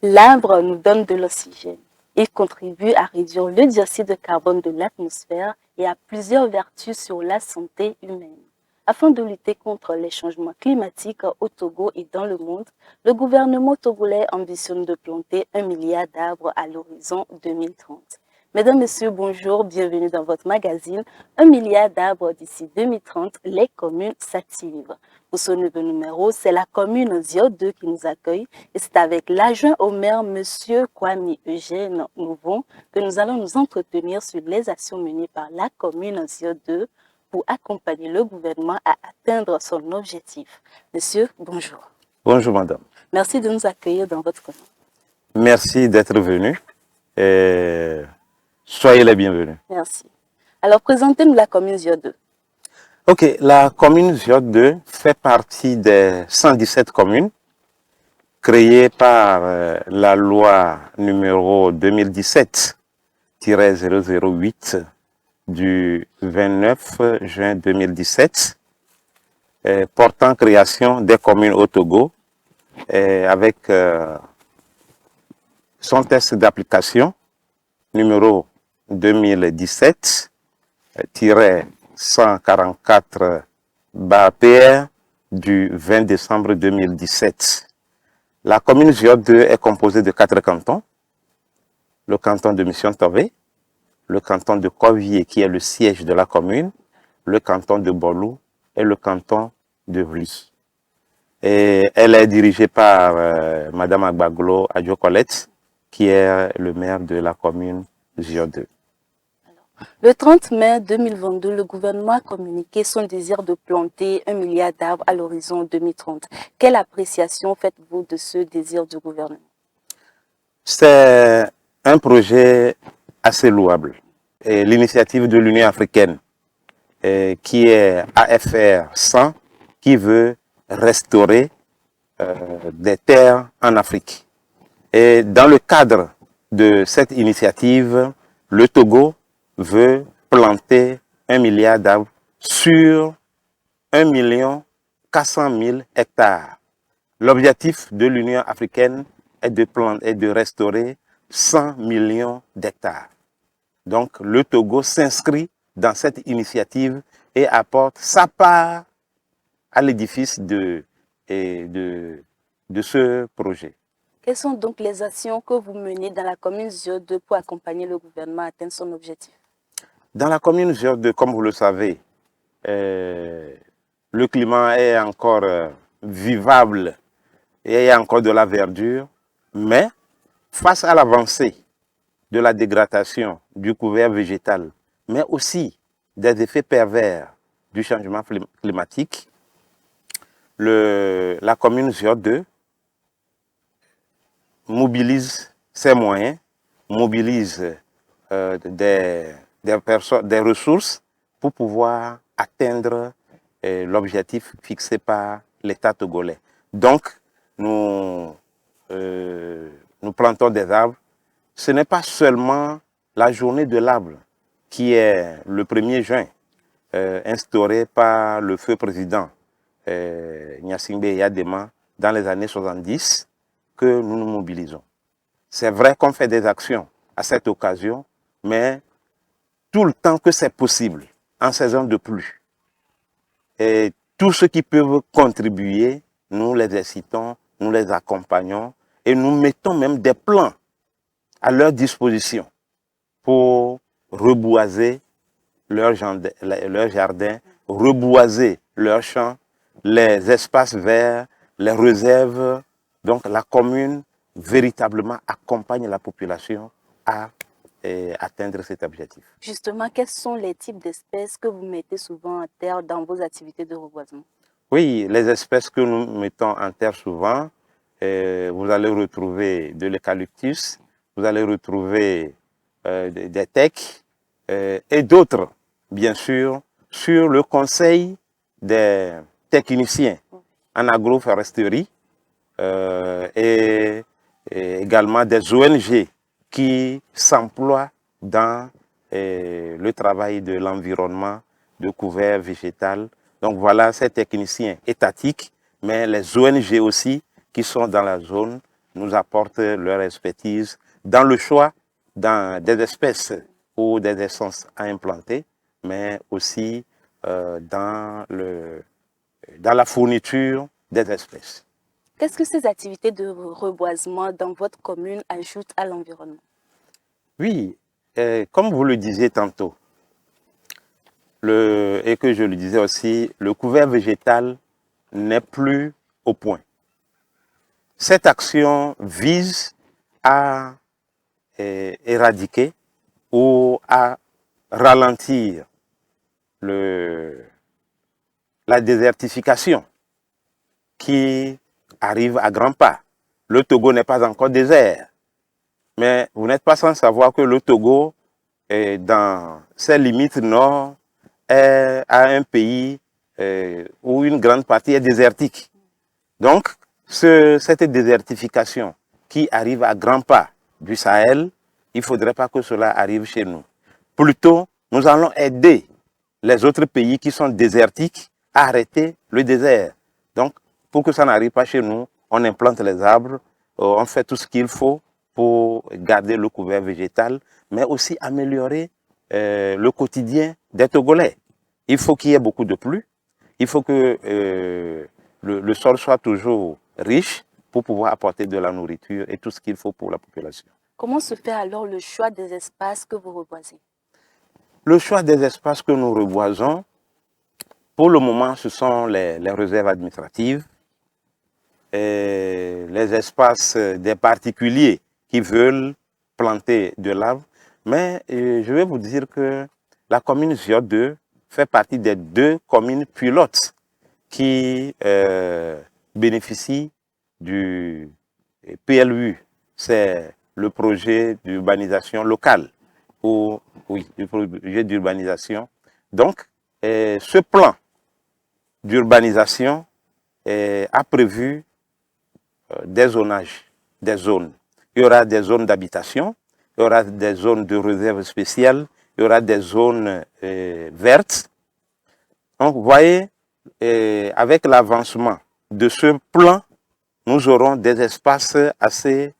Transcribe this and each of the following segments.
L'arbre nous donne de l'oxygène. Il contribue à réduire le dioxyde de carbone de l'atmosphère et a plusieurs vertus sur la santé humaine. Afin de lutter contre les changements climatiques au Togo et dans le monde, le gouvernement togolais ambitionne de planter 1 milliard d'arbres à l'horizon 2030. Mesdames, Messieurs, bonjour, bienvenue dans votre magazine 1 milliard d'arbres d'ici 2030, les communes s'activent. Pour ce nouveau numéro, c'est la commune Zio 2 qui nous accueille et c'est avec l'adjoint au maire, M. Kwame Eugène Nouvon, que nous allons nous entretenir sur les actions menées par la commune Zio 2 pour accompagner le gouvernement à atteindre son objectif. Monsieur, bonjour. Bonjour madame. Merci de nous accueillir dans votre commune. Merci d'être venu. Soyez les bienvenus. Merci. Alors, présentez-nous la commune Zio 2. Ok, la commune Zio 2 fait partie des 117 communes créées par la loi numéro 2017-008 du 29 juin 2017 portant création des communes au Togo avec son test d'application numéro 2017-144-PR du 20 décembre 2017. La commune Zio 2 est composée de 4 cantons. Le canton de Mission-Tové, le canton de Kovié qui est le siège de la commune, le canton de Bolou et le canton de Vlus. Et elle est dirigée par Madame Agbaglo Adjo-Colette, qui est le maire de la commune Zio 2. Le 30 mai 2022, le gouvernement a communiqué son désir de planter 1 milliard d'arbres à l'horizon 2030. Quelle appréciation faites-vous de ce désir du gouvernement? C'est un projet assez louable. L'initiative de l'Union africaine, qui est AFR 100, qui veut restaurer des terres en Afrique. Et dans le cadre de cette initiative, le Togo veut planter 1 milliard d'arbres sur 1 400 000 hectares. L'objectif de l'Union africaine est de restaurer 100 millions d'hectares. Donc le Togo s'inscrit dans cette initiative et apporte sa part à l'édifice de ce projet. Quelles sont donc les actions que vous menez dans la commune Zio 2 pour accompagner le gouvernement à atteindre son objectif? Dans la commune Zio 2, comme vous le savez, le climat est encore vivable et il y a encore de la verdure, mais face à l'avancée de la dégradation du couvert végétal, mais aussi des effets pervers du changement climatique, la commune Zio 2 mobilise ses moyens, mobilise des ressources pour pouvoir atteindre l'objectif fixé par l'État togolais. Donc, nous plantons des arbres. Ce n'est pas seulement la journée de l'arbre qui est le 1er juin, instaurée par le feu président Gnassingbé Eyadema dans les années 70, que nous nous mobilisons. C'est vrai qu'on fait des actions à cette occasion, mais tout le temps que c'est possible, en saison de pluie. Et tous ceux qui peuvent contribuer, nous les incitons, nous les accompagnons et nous mettons même des plans à leur disposition pour reboiser leur jardin, reboiser leurs champs, les espaces verts, les réserves. Donc la commune véritablement accompagne la population à atteindre cet objectif. Justement, quels sont les types d'espèces que vous mettez souvent en terre dans vos activités de reboisement? Oui, les espèces que nous mettons en terre souvent, vous allez retrouver de l'eucalyptus, vous allez retrouver des tecs et d'autres, bien sûr, sur le conseil des techniciens en agroforesterie et également des ONG qui s'emploient dans le travail de l'environnement, de couvert végétal. Donc voilà ces techniciens étatiques, mais les ONG aussi qui sont dans la zone nous apportent leur expertise dans le choix des espèces ou des essences à implanter, mais aussi dans la fourniture des espèces. Qu'est-ce que ces activités de reboisement dans votre commune ajoutent à l'environnement? Oui, comme vous le disiez tantôt, et que je le disais aussi, le couvert végétal n'est plus au point. Cette action vise à éradiquer ou à ralentir la désertification qui arrive à grands pas. Le Togo n'est pas encore désert, mais vous n'êtes pas sans savoir que le Togo, dans ses limites nord, est un pays où une grande partie est désertique. Donc, cette désertification qui arrive à grands pas du Sahel, il ne faudrait pas que cela arrive chez nous. Plutôt, nous allons aider les autres pays qui sont désertiques à arrêter le désert. Donc, pour que ça n'arrive pas chez nous, on implante les arbres, on fait tout ce qu'il faut pour garder le couvert végétal, mais aussi améliorer le quotidien des Togolais. Il faut qu'il y ait beaucoup de pluie, il faut que le sol soit toujours riche pour pouvoir apporter de la nourriture et tout ce qu'il faut pour la population. Comment se fait alors le choix des espaces que vous reboisez? Le choix des espaces que nous reboisons, pour le moment, ce sont les réserves administratives, et les espaces des particuliers qui veulent planter de l'arbre. Mais je vais vous dire que la commune Ziot 2 fait partie des 2 communes pilotes qui bénéficient du PLU. C'est le projet d'urbanisation locale. Oui, le projet d'urbanisation. Donc, ce plan d'urbanisation a prévu des zonages, des zones. Il y aura des zones d'habitation, il y aura des zones de réserve spéciale, il y aura des zones vertes. Donc, vous voyez, avec l'avancement de ce plan, nous aurons des espaces assez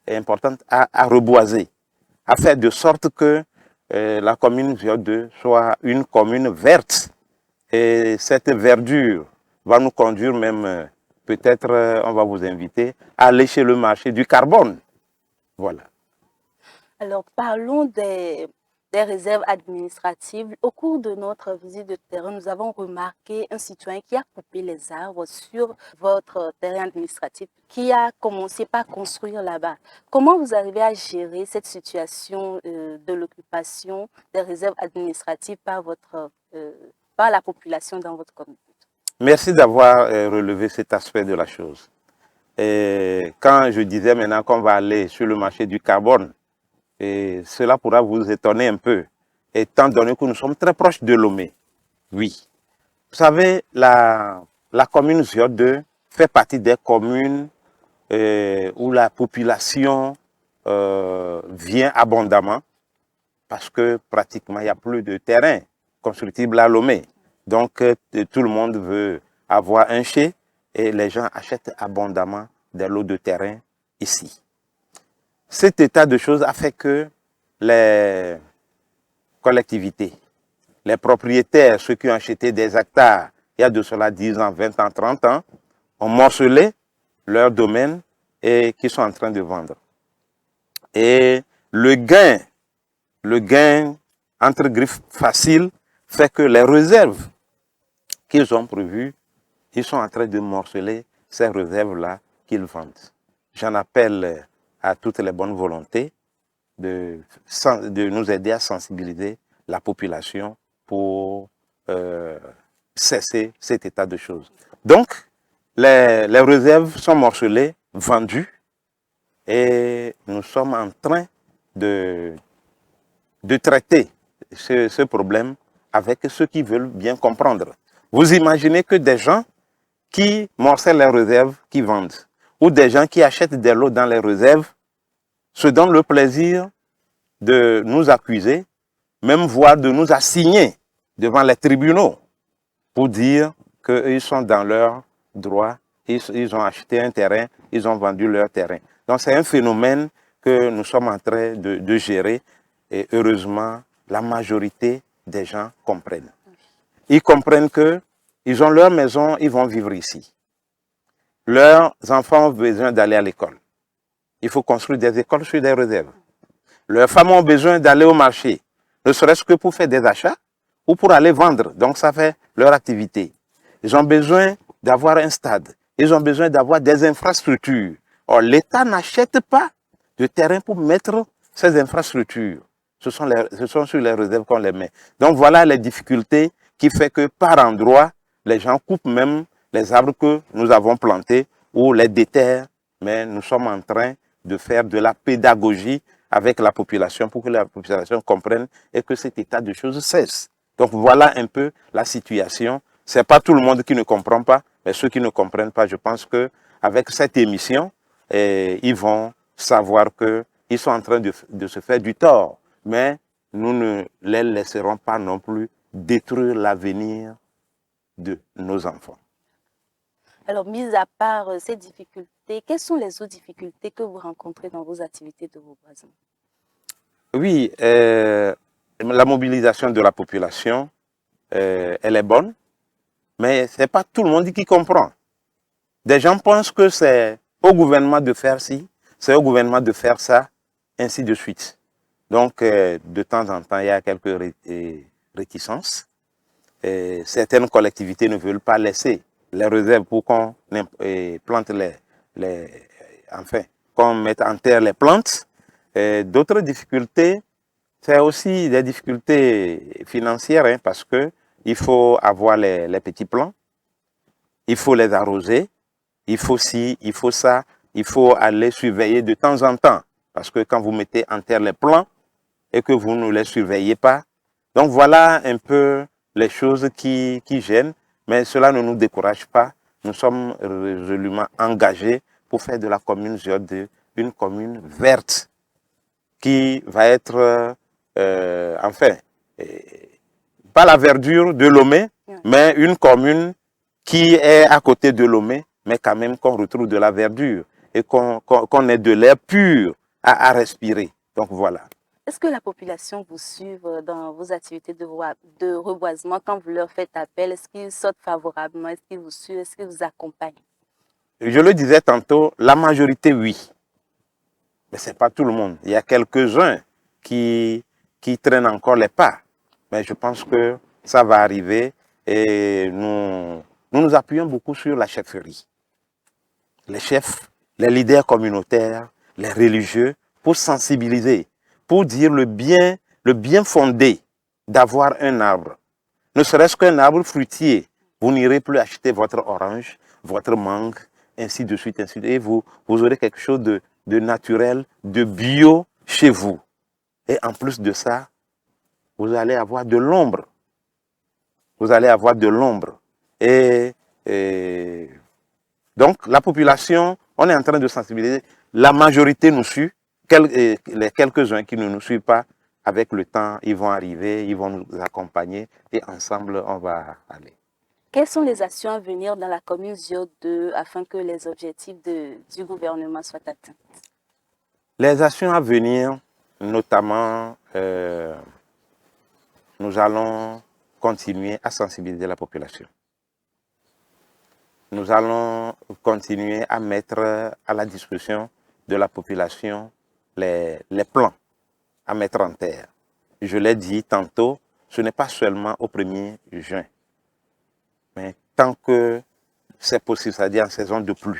importants à reboiser, à faire de sorte que la commune Ziot 2 soit une commune verte. Et cette verdure va nous conduire même, peut-être on va vous inviter à aller chez le marché du carbone. Voilà. Alors, parlons des réserves administratives. Au cours de notre visite de terrain, nous avons remarqué un citoyen qui a coupé les arbres sur votre terrain administratif, qui a commencé par construire là-bas. Comment vous arrivez à gérer cette situation de l'occupation des réserves administratives par la population dans votre commune? Merci d'avoir relevé cet aspect de la chose. Et quand je disais maintenant qu'on va aller sur le marché du carbone, et cela pourra vous étonner un peu, étant donné que nous sommes très proches de Lomé. Oui. Vous savez, la commune Ziot 2 fait partie des communes où la population vient abondamment parce que pratiquement il n'y a plus de terrain constructible à Lomé. Donc tout le monde veut avoir un chai et les gens achètent abondamment des lots de terrain ici. Cet état de choses a fait que les collectivités, les propriétaires, ceux qui ont acheté des hectares il y a de cela 10 ans, 20 ans, 30 ans, ont morcelé leur domaine et qui sont en train de vendre. Et le gain entre griffes facile fait que les réserves qu'ils ont prévues, ils sont en train de morceler ces réserves-là qu'ils vendent. J'en appelle à toutes les bonnes volontés de nous aider à sensibiliser la population pour cesser cet état de choses. Donc, les réserves sont morcelées, vendues, et nous sommes en train de traiter ce problème avec ceux qui veulent bien comprendre. Vous imaginez que des gens qui morcellent les réserves, qui vendent, ou des gens qui achètent des lots dans les réserves, se donnent le plaisir de nous accuser, même voire de nous assigner devant les tribunaux pour dire qu'ils sont dans leur droit, ils ont acheté un terrain, ils ont vendu leur terrain. Donc c'est un phénomène que nous sommes en train de gérer et heureusement, la majorité des gens comprennent. Ils comprennent qu'ils ont leur maison, ils vont vivre ici. Leurs enfants ont besoin d'aller à l'école. Il faut construire des écoles sur des réserves. Leurs femmes ont besoin d'aller au marché, ne serait-ce que pour faire des achats ou pour aller vendre. Donc ça fait leur activité. Ils ont besoin d'avoir un stade. Ils ont besoin d'avoir des infrastructures. Or, l'État n'achète pas de terrain pour mettre ces infrastructures. Ce sont sur les réserves qu'on les met. Donc voilà les difficultés qui font que par endroits, les gens coupent même les arbres que nous avons plantés ou les déterrent. Mais nous sommes en train de faire de la pédagogie avec la population pour que la population comprenne et que cet état de choses cesse. Donc voilà un peu la situation. Ce n'est pas tout le monde qui ne comprend pas, mais ceux qui ne comprennent pas, je pense qu'avec cette émission, ils vont savoir qu'ils sont en train de se faire du tort. Mais nous ne les laisserons pas non plus détruire l'avenir de nos enfants. Alors, mis à part ces difficultés, quelles sont les autres difficultés que vous rencontrez dans vos activités de reboisement? Oui, la mobilisation de la population, elle est bonne, mais ce n'est pas tout le monde qui comprend. Des gens pensent que c'est au gouvernement de faire ci, c'est au gouvernement de faire ça, ainsi de suite. Donc, de temps en temps, il y a quelques réticences. Certaines collectivités ne veulent pas laisser les réserves pour qu'on plante enfin, qu'on mette en terre les plantes. D'autres difficultés, c'est aussi des difficultés financières, hein, parce qu'il faut avoir les petits plants, il faut les arroser, il faut ci, il faut ça, il faut aller surveiller de temps en temps. Parce que quand vous mettez en terre les plants et que vous ne les surveillez pas, donc voilà un peu les choses qui gênent, mais cela ne nous décourage pas. Nous sommes résolument engagés pour faire de la commune Ziode une commune verte qui va être, enfin, pas la verdure de Lomé, mais une commune qui est à côté de Lomé, mais quand même qu'on retrouve de la verdure et qu'on ait de l'air pur à respirer. Donc voilà. Est-ce que la population vous suit dans vos activités de reboisement quand vous leur faites appel? Est-ce qu'ils sautent favorablement? Est-ce qu'ils vous suivent? Est-ce qu'ils vous accompagnent? Je le disais tantôt, la majorité, oui. Mais ce n'est pas tout le monde. Il y a quelques-uns qui traînent encore les pas. Mais je pense que ça va arriver et nous appuyons beaucoup sur la chefferie. Les chefs, les leaders communautaires, les religieux, pour sensibiliser, pour dire le bien fondé d'avoir un arbre. Ne serait-ce qu'un arbre fruitier. Vous n'irez plus acheter votre orange, votre mangue, ainsi de suite, ainsi de suite. Et vous aurez quelque chose de naturel, de bio chez vous. Et en plus de ça, vous allez avoir de l'ombre. Vous allez avoir de l'ombre. Et donc, la population, on est en train de sensibiliser. La majorité nous suit. Les quelques-uns qui ne nous suivent pas, avec le temps, ils vont arriver, ils vont nous accompagner et ensemble, on va aller. Quelles sont les actions à venir dans la commune Ziode 2 afin que les objectifs du gouvernement soient atteints? Les actions à venir, notamment, nous allons continuer à sensibiliser la population. Nous allons continuer à mettre à la disposition de la population les plans à mettre en terre. Je l'ai dit tantôt, ce n'est pas seulement au 1er juin, mais tant que c'est possible, c'est-à-dire en saison de pluie.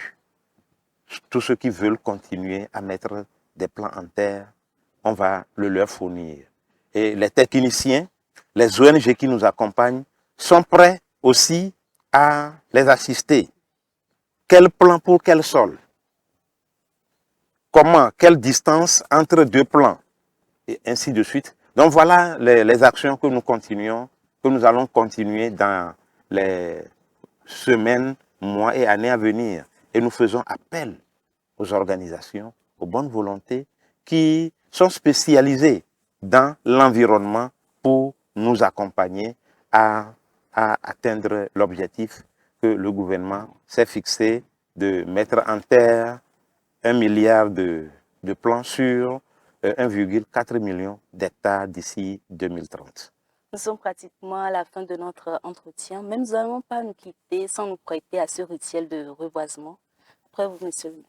Tous ceux qui veulent continuer à mettre des plans en terre, on va le leur fournir. Et les techniciens, les ONG qui nous accompagnent sont prêts aussi à les assister. Quel plan pour quel sol? Comment? Quelle distance entre deux plans? Et ainsi de suite. Donc voilà les actions que nous allons continuer dans les semaines, mois et années à venir. Et nous faisons appel aux organisations, aux bonnes volontés qui sont spécialisées dans l'environnement pour nous accompagner à atteindre l'objectif que le gouvernement s'est fixé de mettre en terre 1 milliard de plans sur 1,4 million d'hectares d'ici 2030. Nous sommes pratiquement à la fin de notre entretien, mais nous n'allons pas nous quitter sans nous prêter à ce rituel de reboisement. Après vous, monsieur le maire.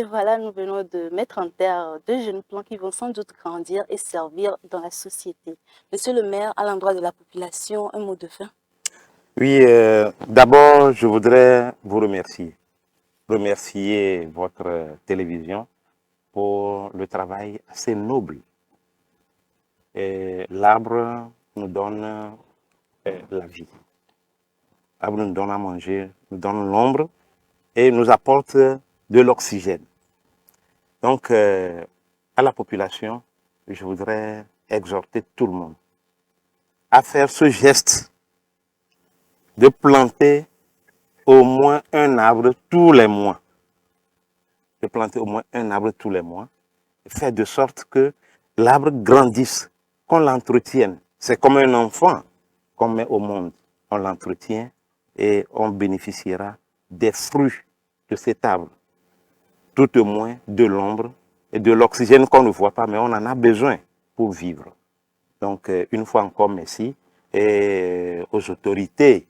Voilà, nous venons de mettre en terre 2 jeunes plants qui vont sans doute grandir et servir dans la société. Monsieur le maire, à l'endroit de la population, un mot de fin? Oui, d'abord, je voudrais vous remercier. Remercier votre télévision pour le travail assez noble. L'arbre nous donne la vie. L'arbre nous donne à manger, nous donne l'ombre et nous apporte de l'oxygène. Donc, à la population, je voudrais exhorter tout le monde à faire ce geste de planter au moins un arbre tous les mois. De planter au moins un arbre tous les mois. Faire de sorte que l'arbre grandisse, qu'on l'entretienne. C'est comme un enfant qu'on met au monde. On l'entretient et on bénéficiera des fruits de cet arbre. Tout au moins de l'ombre et de l'oxygène qu'on ne voit pas, mais on en a besoin pour vivre. Donc, une fois encore, merci et aux autorités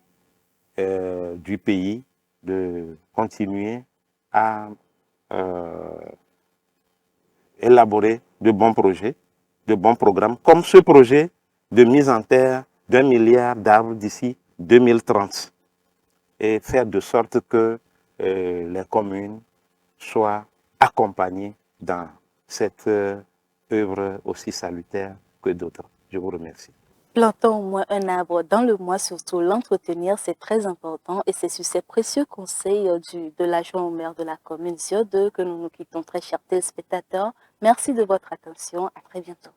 du pays de continuer à élaborer de bons projets, de bons programmes, comme ce projet de mise en terre d'1 milliard d'arbres d'ici 2030 et faire de sorte que les communes soient accompagnées dans cette œuvre aussi salutaire que d'autres. Je vous remercie. Plantons au moins un arbre dans le mois, surtout l'entretenir, c'est très important. Et c'est sur ces précieux conseils de l'adjoint au maire de la commune Zio 2 que nous nous quittons, très chers téléspectateurs. Merci de votre attention. À très bientôt.